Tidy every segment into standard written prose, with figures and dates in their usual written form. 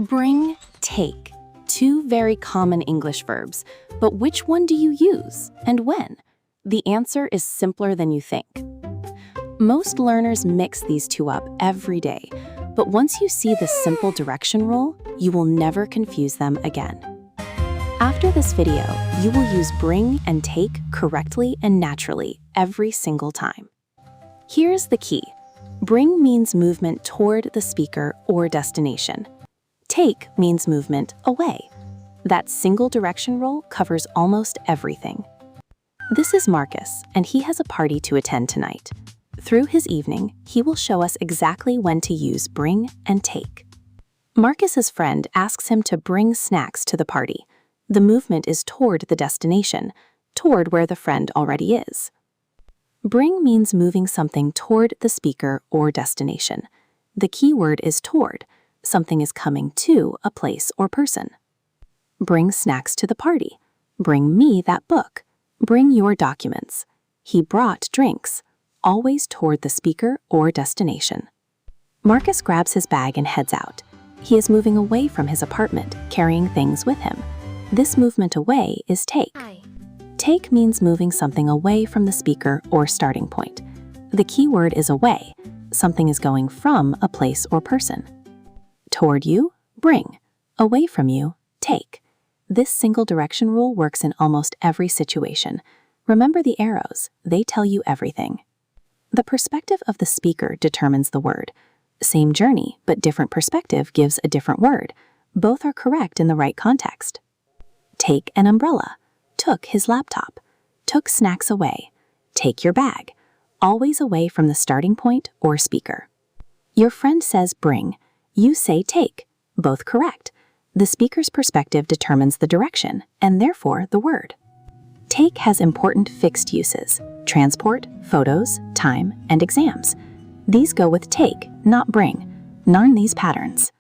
Bring, take. Two very common English verbs, but which one do you use and when? The answer is simpler than you think. Most learners mix these two up every day, but once you see the simple direction rule, you will never confuse them again. After this video, you will use bring and take correctly and naturally every single time. Here's the key. Bring means movement toward the speaker or destination. Take means movement away. That single direction rule covers almost everything. This is Marcus, and he has a party to attend tonight. Through his evening, he will show us exactly when to use bring and take. Marcus's friend asks him to bring snacks to the party. The movement is toward the destination, toward where the friend already is. Bring means moving something toward the speaker or destination. The key word is toward. Something is coming to a place or person. Bring snacks to the party. Bring me that book. Bring your documents. He brought drinks, always toward the speaker or destination. Marcus grabs his bag and heads out. He is moving away from his apartment, carrying things with him. This movement away is take. Take means moving something away from the speaker or starting point. The key word is away. Something is going from a place or person. Toward you, bring. Away from you, take. This single direction rule works in almost every situation. Remember the arrows, they tell you everything. The perspective of the speaker determines the word. Same journey, but different perspective gives a different word. Both are correct in the right context. Take an umbrella. Took his laptop. Took snacks away. Take your bag. Always away from the starting point or speaker. Your friend says bring. You say take. Both correct. The speaker's perspective determines the direction, and therefore the word. Take has important fixed uses: transport, photos, time, and exams. These go with take, not bring. Learn these patterns.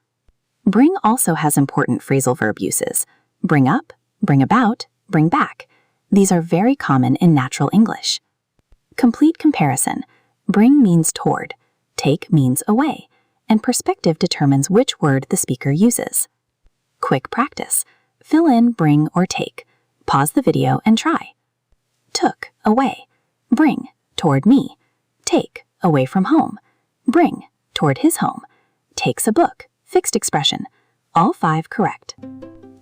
Bring also has important phrasal verb uses: bring up, bring about, bring back. These are very common in natural English. Complete comparison. Bring means toward. Take means away. And perspective determines which word the speaker uses. Quick practice. Fill in bring or take. Pause the video and try. Took, away. Bring, toward me. Take, away from home. Bring, toward his home. Takes a book, fixed expression. All 5 correct.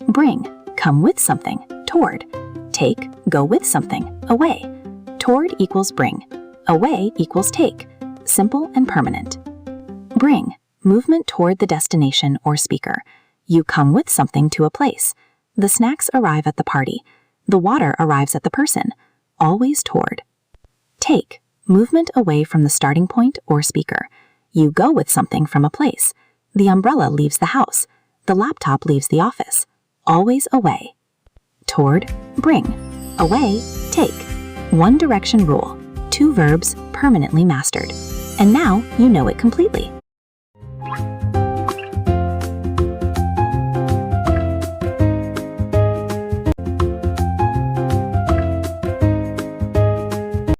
Bring, come with something, toward. Take, go with something, away. Toward equals bring. Away equals take. Simple and permanent. Bring, movement toward the destination or speaker. You come with something to a place. The snacks arrive at the party. The water arrives at the person. Always toward. Take, movement away from the starting point or speaker. You go with something from a place. The umbrella leaves the house. The laptop leaves the office. Always away. Toward, bring. Away, take. One direction rule. 2 verbs permanently mastered. And now you know it completely.